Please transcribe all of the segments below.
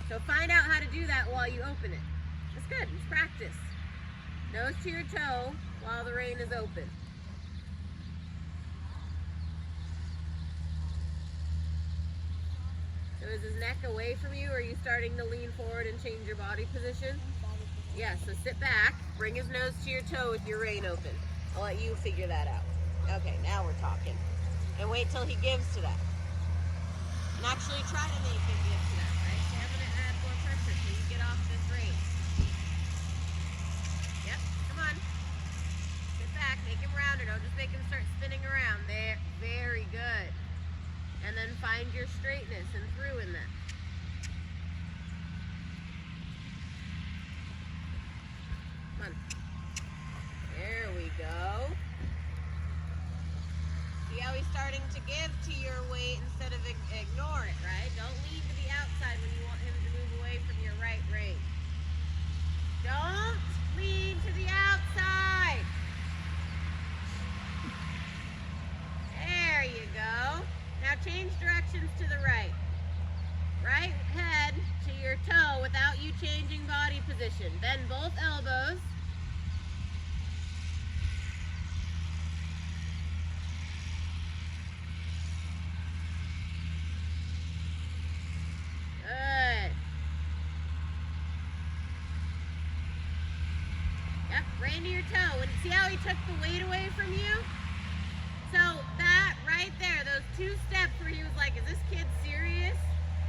So find out how to do that while you open it. That's good. It's practice. Nose to your toe while the rein is open. So is his neck away from you, or are you starting to lean forward and change your body position? Yeah, so sit back, bring his nose to your toe with your rein open. I'll let you figure that out. Okay, now we're talking. And wait till he gives to that. And actually try to make him give to that, right? So I'm gonna add more pressure so you get off this rein. Yep, come on. Sit back, make him rounder. Don't just make him start spinning around. There, very good. And then find your straightness and through in that. Come on. There we go. See how he's starting to give to your weight instead of ignore it, right? Don't lean to the outside when you want him to move away from your right rein. Don't lean to the outside. There you go. Now change directions to the right. Right head to your toe without you changing body position. Bend both elbows. Good. Yep, rein to your toe. And see how he took the weight away from you? So that right there, those 2 steps where he was like, is this kid serious?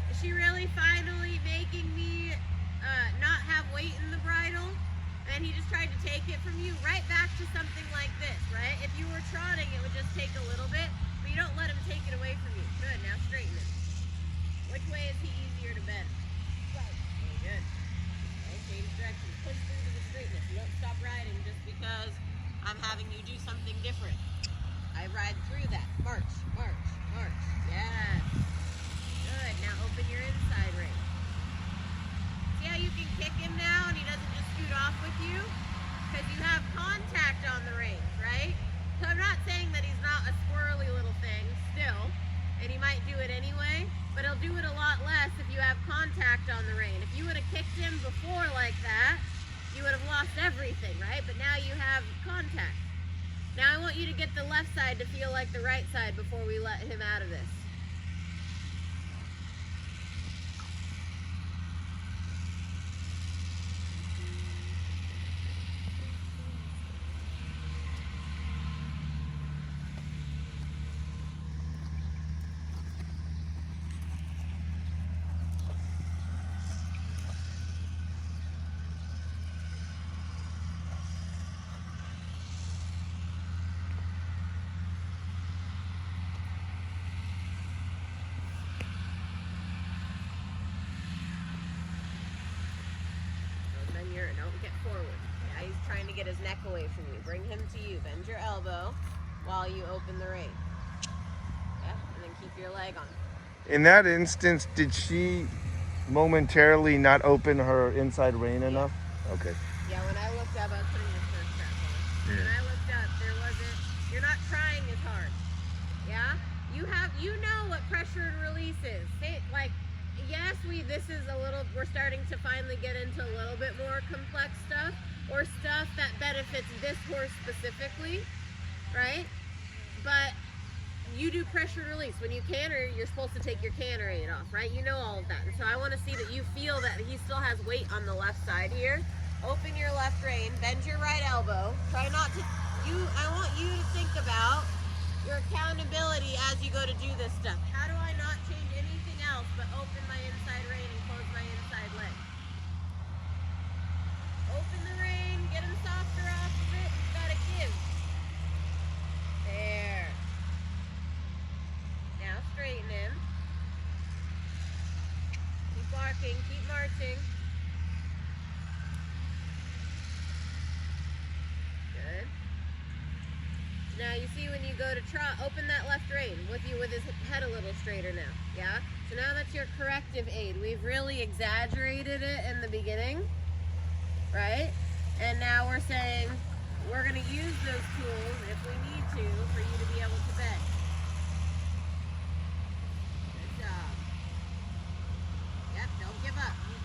Is she really finally making me not have weight in the bridle? And he just tried to take it from you right back to something like this, right? If you were trotting, it would just take a little bit, but you don't let him take it away from you. Good, now straighten it. Which way is he easier to bend? Right. Very good. Okay, change direction. Push through to the straightness. You don't stop riding just because I'm having you do something different. I ride through that. March, march, march. Yes. Good. Now open your inside rein. See how you can kick him now and he doesn't just scoot off with you? Because you have contact on the reins, right? So I'm not saying that he's not a squirrely little thing still, and he might do it anyway, but he'll do it a lot less if you have contact on the rein. If you would have kicked him before like that, you would have lost everything, right? But now you have contact. Now I want you to get the left side to feel like the right side before we let him out of this. Don't get forward. Now he's trying to get his neck away from you. Bring him to you. Bend your elbow while you open the rein. Yeah, and then keep your leg on. In that instance, did she momentarily not open her inside rein enough? Okay. Yeah, when I looked up, I was putting the first strap on. Yeah. When I looked up, there wasn't, you're not trying as hard. Yeah? You know what pressure and release is. Like, yes, this is a little, we're starting to finally get into a little bit more complex stuff, or stuff that benefits this horse specifically, right? But you do pressure and release. When you canter, you're supposed to take your canter rein off, right? You know all of that. And so I want to see that you feel that he still has weight on the left side here. Open your left rein, bend your right elbow. Try not to, I want you to think about your accountability as you go to do this stuff. How do I not change anything else but open my inside rein and close my inside leg? Open the rein, get him softer off of it. You've got to give. There. Now straighten him. Keep barking, keep marching. Good. Now you see when you go to trot, open that left rein with his head a little straighter now, yeah? So now that's your corrective aid. We've really exaggerated it in the beginning, right? And now we're saying we're gonna use those tools if we need to for you to be able to bend. Good job. Yep, don't give up. You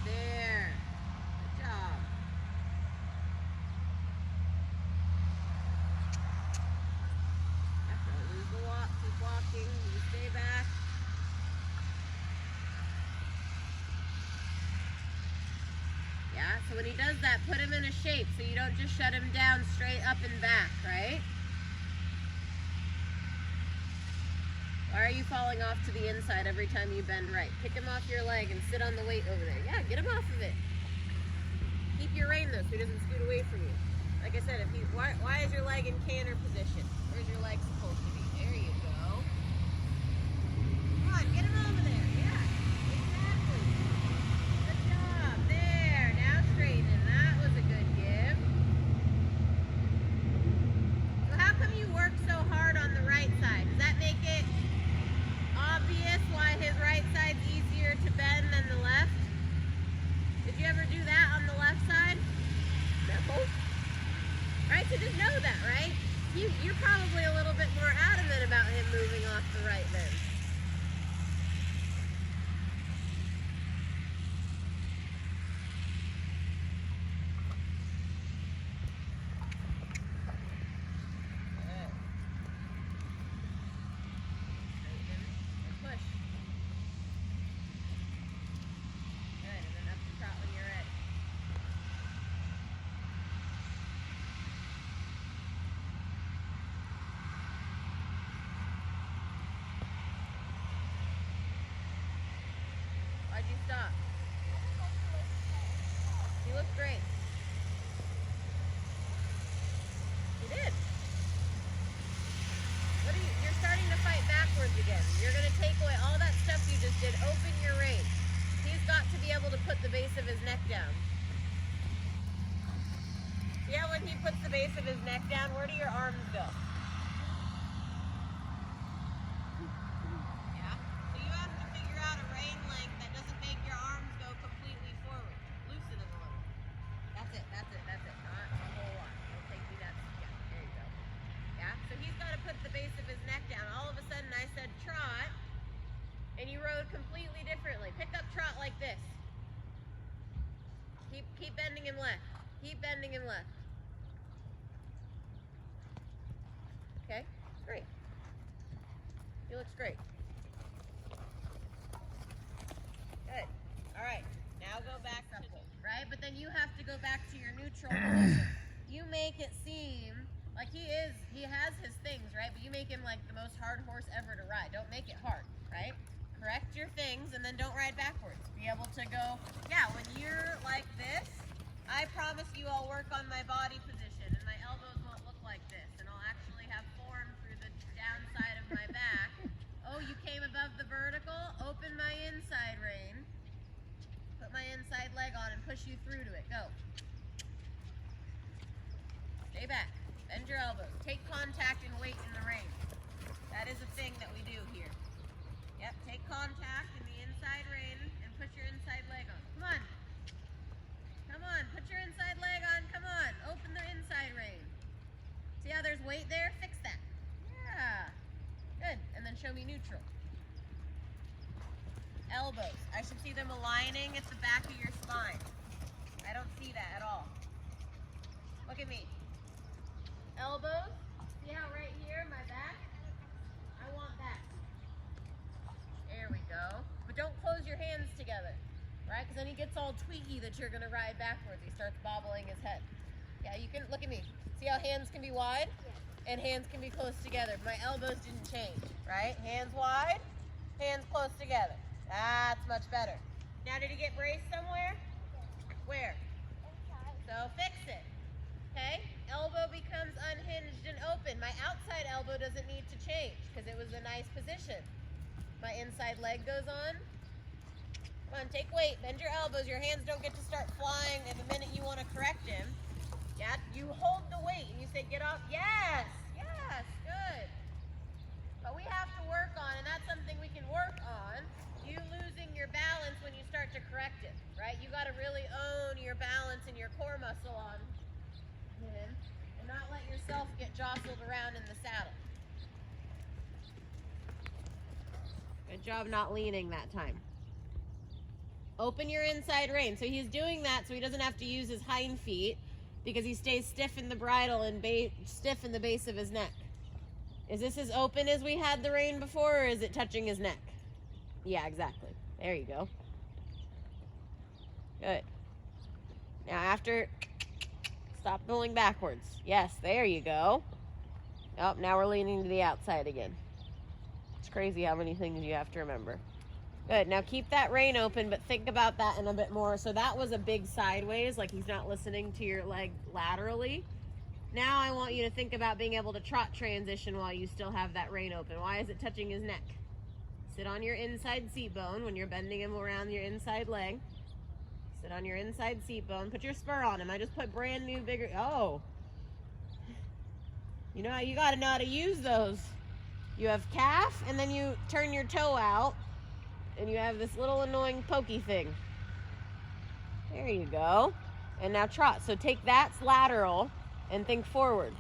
So when he does that, put him in a shape so you don't just shut him down straight up and back, right? Why are you falling off to the inside every time you bend right? Kick him off your leg and sit on the weight over there. Yeah, get him off of it. Keep your rein though so he doesn't scoot away from you. Like I said, if he, why is your leg in canter position? Where's your leg supposed to be? There you go. Come on, get him over there. Yeah, exactly. Good job. There. Now straighten him. That was a good give. So how come you work so hard on the right side? Does that make it obvious why his right side's easier to bend than the left? Did you ever do that on the left side? No. Right, so just know that, right? You're probably a little bit more adamant about him moving off the right then. Good. Straighten and push. Good, and then up the trot when you're ready. Why'd you stop? You look great. You did. You're starting to fight backwards again. You're going to take away all that stuff you just did. Open your rein. He's got to be able to put the base of his neck down. See how when he puts the base of his neck down, where do your arms go? Yeah? So you have to figure out a rein length that doesn't make your arms go completely forward. Loosen them a little. That's it. Not a whole lot. It'll take you that. Yeah, there you go. Yeah? So he's got to put the base of his neck down. All of a sudden I said trot, and you rode completely differently. Pick up trot like this. Keep bending him left. Keep bending him left. Okay, great. He looks great. Good. All right, now go back to, right? But then you have to go back to your neutral position. You make it seem like he has his things, right? But you make him like the most hard horse ever to ride. Don't make it hard, right? Correct your things and then don't ride backwards. Be able to go, yeah, when you're like this, I promise you I'll work on my body position and my elbows won't look like this and I'll actually have form through the downside of my back. Oh, you came above the vertical? Open my inside rein. Put my inside leg on and push you through to it. Go. Stay back. Bend your elbows. Take contact and weight in the rein. That is a thing that we do here. Yep, take contact in the inside rein and put your inside leg on. Come on. Come on, put your inside leg on. Come on, open the inside rein. See how there's weight there? Fix that. Yeah. Good. And then show me neutral. Elbows. I should see them aligning at the back of your spine. I don't see that at all. Look at me. Elbows. See how right here, my back? I want that. There we go. But don't close your hands together, right? Because then he gets all tweaky that you're going to ride backwards. He starts bobbling his head. Yeah, you can, look at me. See how hands can be wide? And hands can be close together. My elbows didn't change, right? Hands wide, hands close together. That's much better. Now, did he get braced somewhere? Where? So fix it. Okay? Elbow becomes unhinged and open. My outside elbow doesn't need to change because it was a nice position. My inside leg goes on. Come on, take weight. Bend your elbows. Your hands don't get to start flying at the minute you want to correct him. Yeah, you hold the weight and you say, get off. Yes, yes, good. But we have to work on, and that's something we can work on, you losing your balance when you start to correct it, right? You got to really own your balance and your core muscle on him and not let yourself get jostled around in the saddle. Good job not leaning that time. Open your inside rein. So he's doing that so he doesn't have to use his hind feet because he stays stiff in the bridle and stiff in the base of his neck. Is this as open as we had the rein before, or is it touching his neck? Yeah, exactly. There you go. Good. Now after, stop pulling backwards. Yes, there you go. Oh, now we're leaning to the outside again. It's crazy how many things you have to remember. Good. Now keep that rein open, but think about that in a bit more. So that was a big sideways, like he's not listening to your leg laterally. Now I want you to think about being able to trot transition while you still have that rein open. Why is it touching his neck? Sit on your inside seat bone when you're bending him around your inside leg. Sit on your inside seat bone. Put your spur on him. I just put brand new, bigger. Oh. You know, you got to know how to use those. You have calf, and then you turn your toe out, and you have this little annoying pokey thing. There you go. And now trot. So take that lateral and think forward.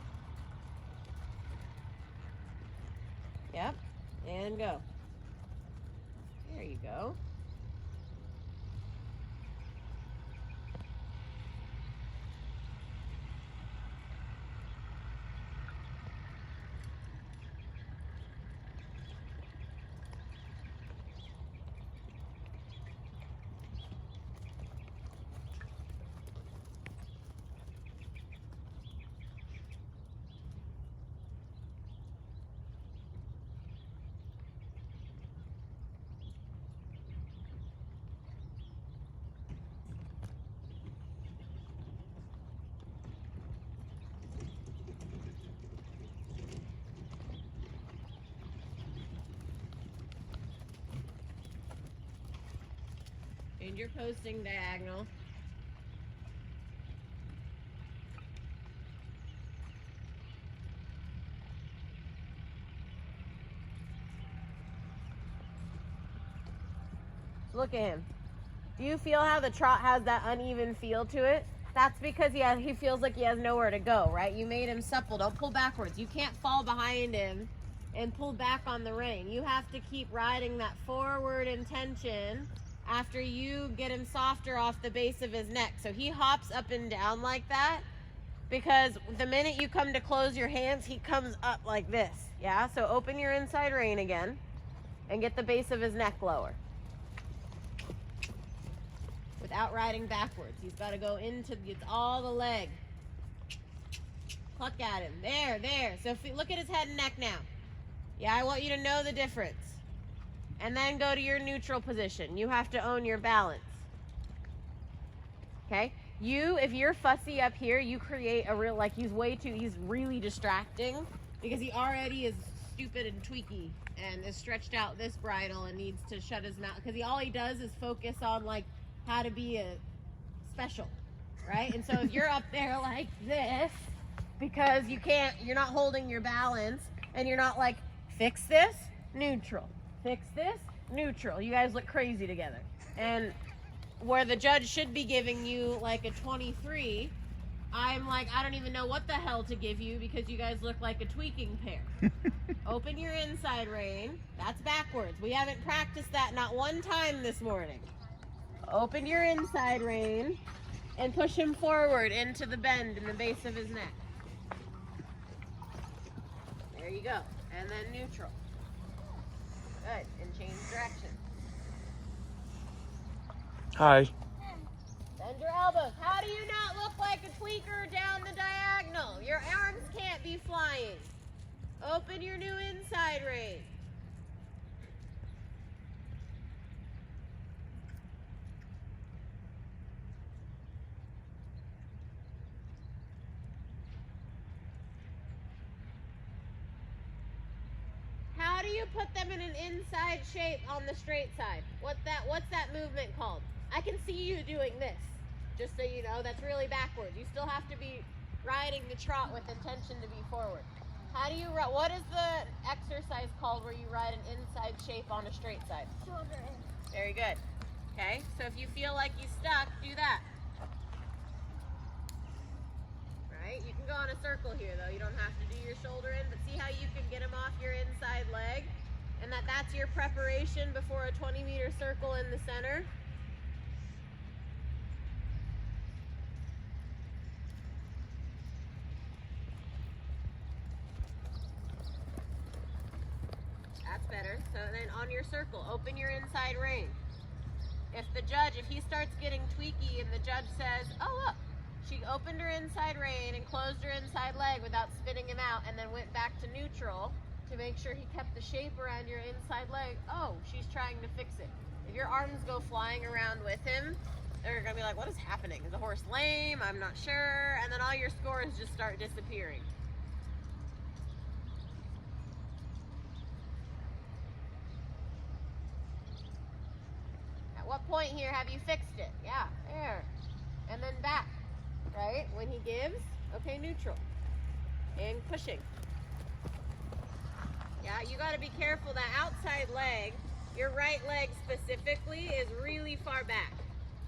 Yep. And go. There you go. And you're posting diagonal. Look at him. Do you feel how the trot has that uneven feel to it? That's because he feels like he has nowhere to go, right? You made him supple. Don't pull backwards. You can't fall behind him and pull back on the rein. You have to keep riding that forward intention after you get him softer off the base of his neck. So he hops up and down like that because the minute you come to close your hands, he comes up like this. Yeah, so open your inside rein again and get the base of his neck lower. Without riding backwards. He's got to go into, it's all the leg. Cluck at him. There. So look at his head and neck now. Yeah, I want you to know the difference. And then go to your neutral position. You have to own your balance. Okay? If you're fussy up here, you create a real, he's really distracting because he already is stupid and tweaky and is stretched out this bridle and needs to shut his mouth because all he does is focus on how to be a special, right? And so if you're up there like this because you're not holding your balance and you're not fix this, neutral. Fix this, neutral. You guys look crazy together. And where the judge should be giving you a 23, I'm I don't even know what the hell to give you because you guys look like a tweaking pair. Open your inside rein. That's backwards. We haven't practiced that not one time this morning. Open your inside rein and push him forward into the bend in the base of his neck. There you go. And then neutral. Good. And change direction. Hi. Bend your elbows. How do you not look like a tweaker down the diagonal? Your arms can't be flying. Open your new inside rein. How do you put them in an inside shape on the straight side? What's that movement called? I can see you doing this, just so you know. That's really backwards. You still have to be riding the trot with intention to be forward. How do you ride? What is the exercise called where you ride an inside shape on a straight side? Shoulder in. Very good. Okay, so if you feel like you're stuck, do that. Right? You can go on a circle here, though. You don't have to do your shoulder in, but see how you can get them off your inside leg? And that's your preparation before a 20-meter circle in the center. That's better. So then on your circle, open your inside rein. if he starts getting tweaky and the judge says, oh look, she opened her inside rein and closed her inside leg without spitting him out and then went back to neutral to make sure he kept the shape around your inside leg, oh, she's trying to fix it. If your arms go flying around with him, they're gonna be like, what is happening? Is the horse lame? I'm not sure. And then all your scores just start disappearing. At what point here have you fixed it? Yeah, there. And then back, right? When he gives, okay, neutral. And pushing. Yeah, you gotta be careful. That outside leg, your right leg specifically, is really far back.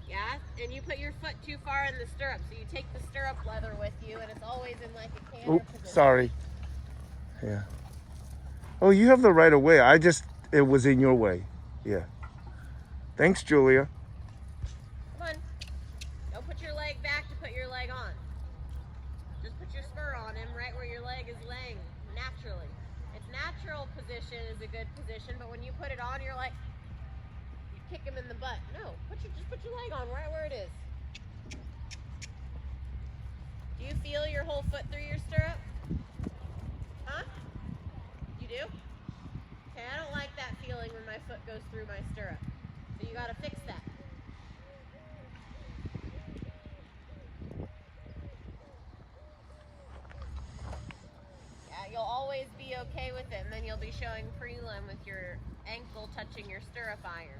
Yeah, and you put your foot too far in the stirrup, so you take the stirrup leather with you, and it's always in like a canter position. Sorry. Yeah. Oh, you have the right of way. It was in your way. Yeah. Thanks, Julia. Come on. Don't put your leg back to put your leg on. Just put your spur on him right where your leg is laying naturally. Its natural position is a good position, but when you put it on, you're like, kick him in the butt. No, just put your leg on right where it is. Do you feel your whole foot through your stirrup? Huh? You do? Okay, I don't like that feeling when my foot goes through my stirrup. So you gotta fix that. Yeah, you'll always be okay with it, and then you'll be showing prelim with your ankle touching your stirrup iron.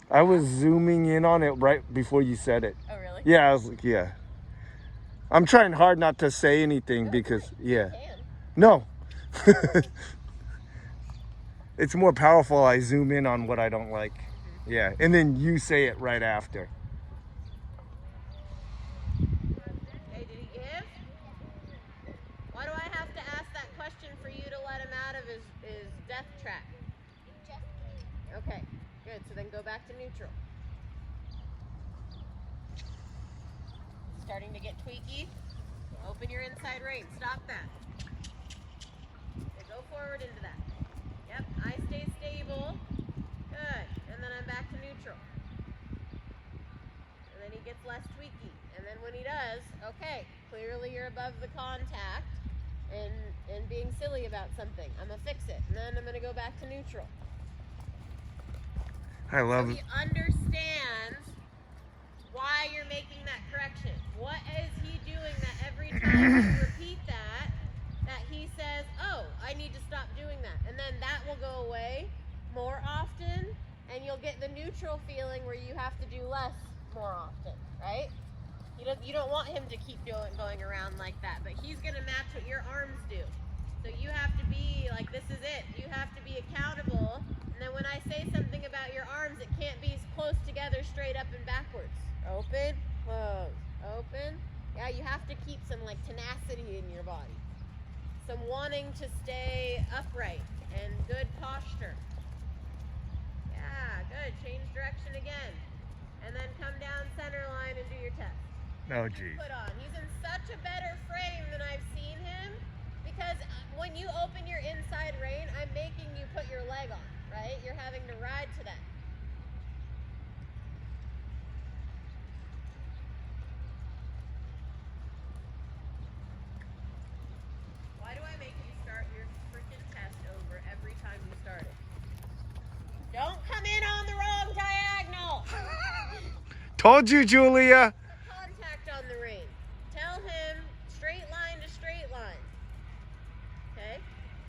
I was zooming in on it right before you said it. Oh, really? Yeah, I was like, yeah. I'm trying hard not to say anything because, yeah. No. It's more powerful. I zoom in on what I don't like. Yeah, and then you say it right after. Okay, did he give? Why do I have to ask that question for you to let him out of his death trap? Okay, good. So then go back to neutral. Starting to get tweaky. Open your inside rein. Stop that. Okay, go forward into that. Yep, I stay stable. Good. And then I'm back to neutral. And then he gets less tweaky. And then when he does, okay, clearly you're above the contact and being silly about something. I'm going to fix it. And then I'm going to go back to neutral. I love so it. he understands why you're making that correction. What is he doing that every time you repeat that he says, oh, I need to stop doing that. And then that will go away more often, and you'll get the neutral feeling where you have to do less more often, right? You don't want him to keep going around like that, but he's going to match what your arms do. So you have to be like, this is it. You have to be accountable. And then when I say something about your arms, it can't be close together, straight up and backwards. Open, close, open. Yeah, you have to keep some like tenacity in your body. Some wanting to stay upright and good posture. Yeah, good. Change direction again. And then come down center line and do your test. Oh, geez. Put on. He's in such a better frame than I've seen him, because when you open your inside rein, I'm making you put your leg on, right? You're having to ride to that. Why do I make you start your freaking test over every time you start it? Don't come in on the wrong diagonal. Told you, Julia. Contact on the rein. Tell him straight line to straight line. Okay?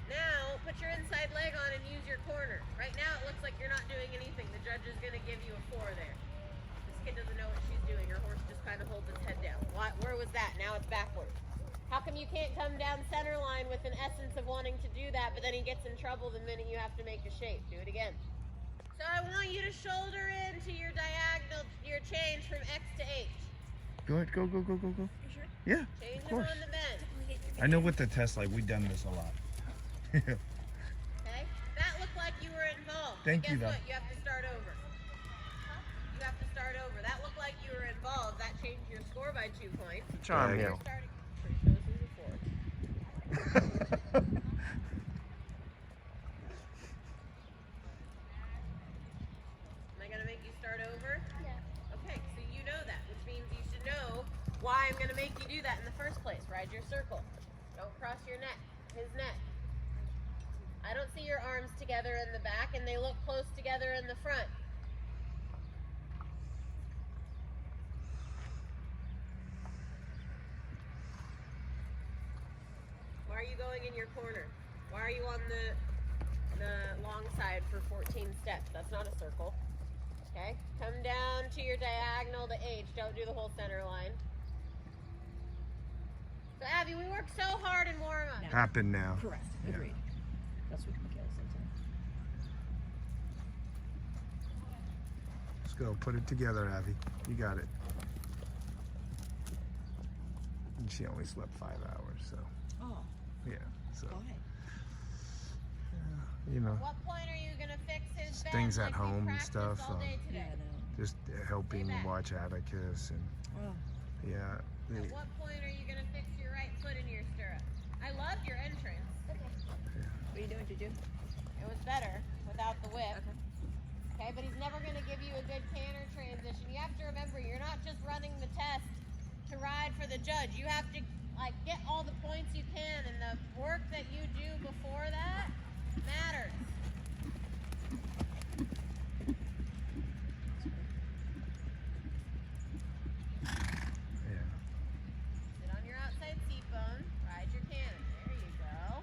Now, put your inside leg on and use your corner. Right now, it looks like you're not doing anything. The judge is going to give you a 4 there. This kid doesn't know what she's doing. Her horse just kind of holds its head down. Where was that? Now it's backwards. How come you can't come down center line with an essence of wanting to do that, but then he gets in trouble the minute you have to make a shape? Do it again. So I want you to shoulder into your diagonal, your change from X to H. Go ahead, go. You sure? Yeah, Change of them course. on the bend. I know what the test like. We've done this a lot. Okay? That looked like you were involved. Thank But you, guess though. what? You have to start over. You have to start over. That looked like you were involved. That changed your score by 2 points. Charm You're hill. starting. Pretty sure this is a 4. Am I gonna make you start over? that in the first place. Ride your circle. Don't cross your neck, his neck. I don't see your arms together in the back, and they look close together in the front. Why are you going in your corner? Why are you on the long side for 14 steps? That's not a circle. Okay? Come down to your diagonal to H. Don't do the whole center line. So Abby, we work so hard in warm-up. Happen now. Correct. Yeah. Agreed. That's what Michaela said too. Let's go. Put it together, Abby. You got it. And she only slept 5 hours, so Oh, yeah. So why? you know, What point are you gonna fix his bend things at like we home and practiced stuff, all day Yeah, today? no. just helping Stay back. watch Atticus and Oh, yeah. At what point are you gonna fix your right foot in your stirrup? I loved your entrance. what are you doing, Juju? It was better without the whip. Okay. Okay, but he's never gonna give you a good canter transition. You have to remember, you're not just running the test to ride for the judge. You have to like get all the points you can, and the work that you do before that matters. Yeah. Sit on your outside seat bone, ride your canter. There you go.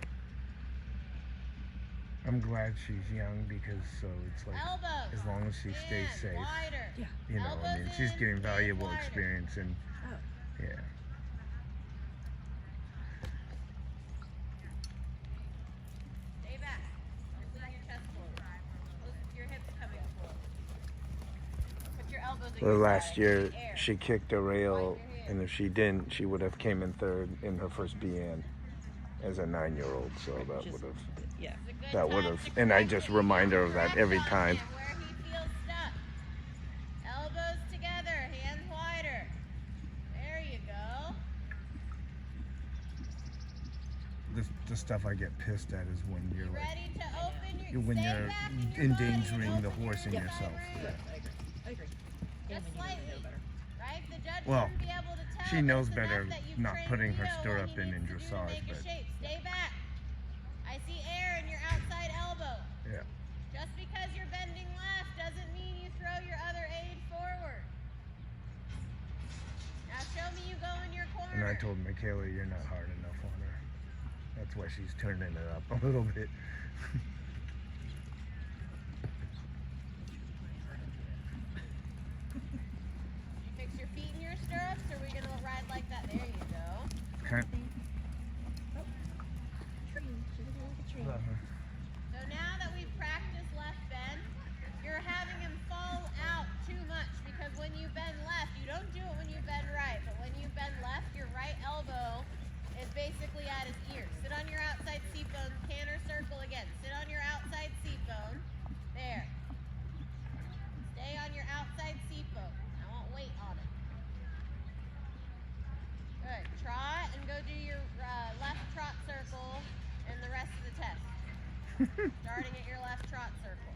I'm glad she's young because so it's like Elbows. as long as she stays Stand safe, wider. Yeah. you know, I Elbows mean, she's in, getting stand valuable wider. experience and Oh, yeah. Stay back. Don't lean your chest forward. Close your hips coming forward. Put your elbows in Well, your last side. year Air. she kicked a rail, and if she didn't, she would have came in third in her first BN as a 9-year-old. So that just- would have, yeah. It's a good that would time have, to and I correct just it. remind her of that Correct every on time. him where he feels stuck. Elbows together, hands wider. There you go. The stuff I get pissed at is when you're like, Ready to open your when stay you're back in your endangering body the and horse open and your yourself. side Yeah. range. I agree. I agree. Just And when you know slightly. better. Right? The judge Well, shouldn't be able to tell. she but knows it's better enough that you've not trained putting her Leo what stirrup he in needs to do to dressage, make a but- shape. Stay back. I see air in your outside elbow. Yeah. Just because you're bending left doesn't mean you throw your other aid forward. Now show me you go in your corner. And I told Michaela, you're not hard enough on her. That's why she's turning it up a little bit. You fix your feet in your stirrups, or are we gonna ride like that? There you go. Okay. Tree. She doesn't like a tree. So now that we've practiced left bend, you're having him fall out too much because when you bend left, you don't do it when you bend right, but when you bend left, your right elbow is basically at his ear. Sit on your outside seat bone, canter circle again. Sit on your outside seat bone. There. Stay on your outside seat bone. I want weight on it. Good. Trot and go do your left trot circle and the rest of the test. Starting at your left trot circle.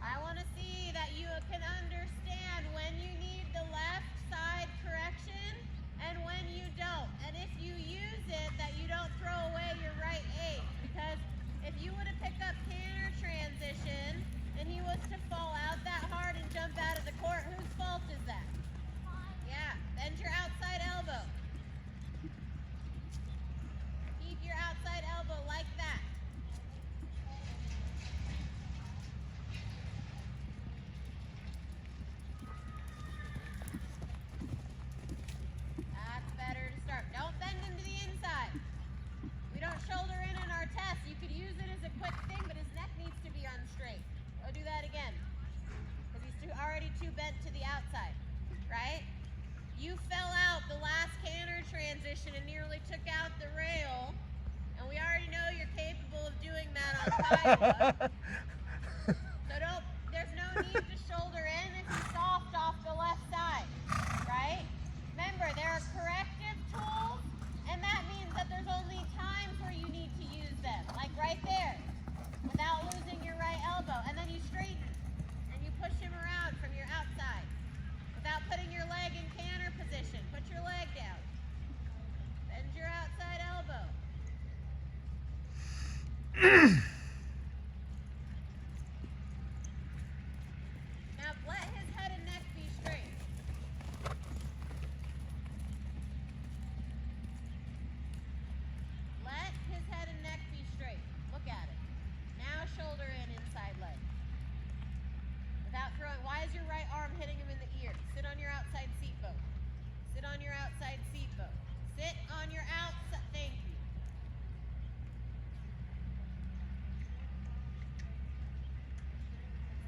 I want to see that you can understand when you need the left side correction and when you don't. And if you use it, that you don't throw away your right aid. Because if you would have picked up canter transition and he was to fall out that hard and jump out of the court, whose fault is that? Yeah, bend your outside elbow. Keep your outside elbow like that. That's better to start. Don't bend him to the inside. We don't shoulder in our test. You could use it as a quick thing, but his neck needs to be on straight. Go do that again. Because he's already too bent to the outside, right? You fell out the last canter transition and nearly took out the rail. And we already know you're capable of doing that on Kiowa. So there's no need to shoulder in if you're soft off the left side, right? Remember, there are corrective tools, and that means that there's only times where you need to use them, like right there, without losing your right elbow. And then you straighten, and you push him around from your outside. Now let his head and neck be straight. Let his head and neck be straight. Look at it. Now shoulder in, inside leg. Without throwing. Why is your right arm hitting him in the ear? Sit on your outside seat bone. Sit on your outside seat bone. Sit on your outside. Thank you.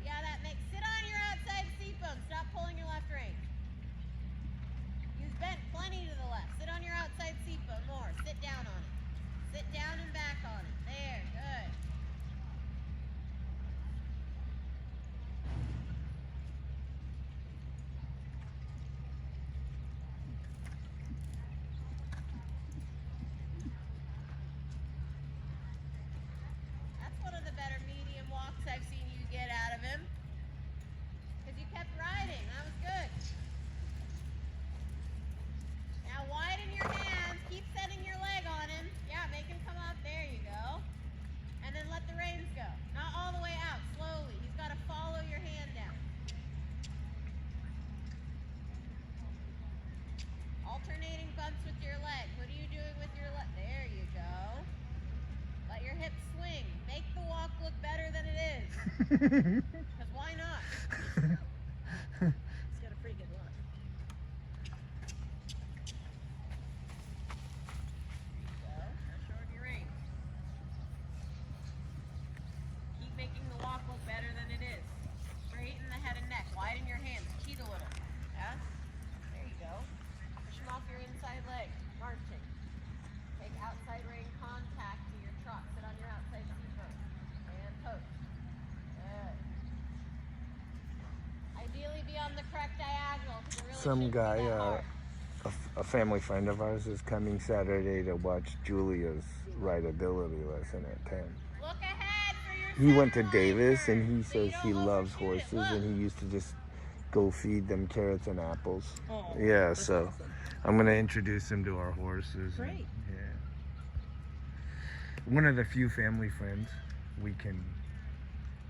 See how that makes. Sit on your outside seat bone. Stop pulling your left rein. Use bent plenty to the left. Sit on your outside seat bone more. Sit down on it. Sit down and back on it. There, good. That's one of the better medium walks I've seen you get out of him. Because you kept riding. That was good. Now widen your hands. Keep setting your leg on him. Yeah, make him come up. There you go. And then let the reins go. Not all the way out. Slowly. He's got to follow your hand down. Alternating bumps with your leg. What are you doing with your leg? There you go. Let your hips swing. Make the walk look better than it is. Because why not? It's got a pretty good look. There you go. Now shorten your reins. Keep making the walk look better than it is. Straighten the head and neck. Widen your hands. Cheat a little. Yeah? There you go. Push them off your inside leg. Marching. Take outside rein contact to your trot. Sit on your outside seat bone. And post. Good. Ideally be on the correct diagonal. 'Cause it really Some shouldn't be guy, that hard. a family friend of ours is coming Saturday to watch Julia's rideability lesson at 10. Look ahead for your He went to center line Davis and turn, he so you says he don't loves overshoot it. horses Look. and he used to just go feed them carrots and apples. Oh, Yeah, that's so awesome. I'm gonna introduce him to our horses. and- Great. yeah. One of the few family friends we can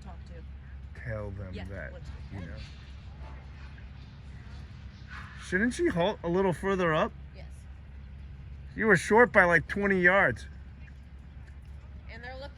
Talk to. tell them Yeah, that, what's- you know. Shouldn't she halt a little further up? Yes. You were short by like 20 yards. And they're looking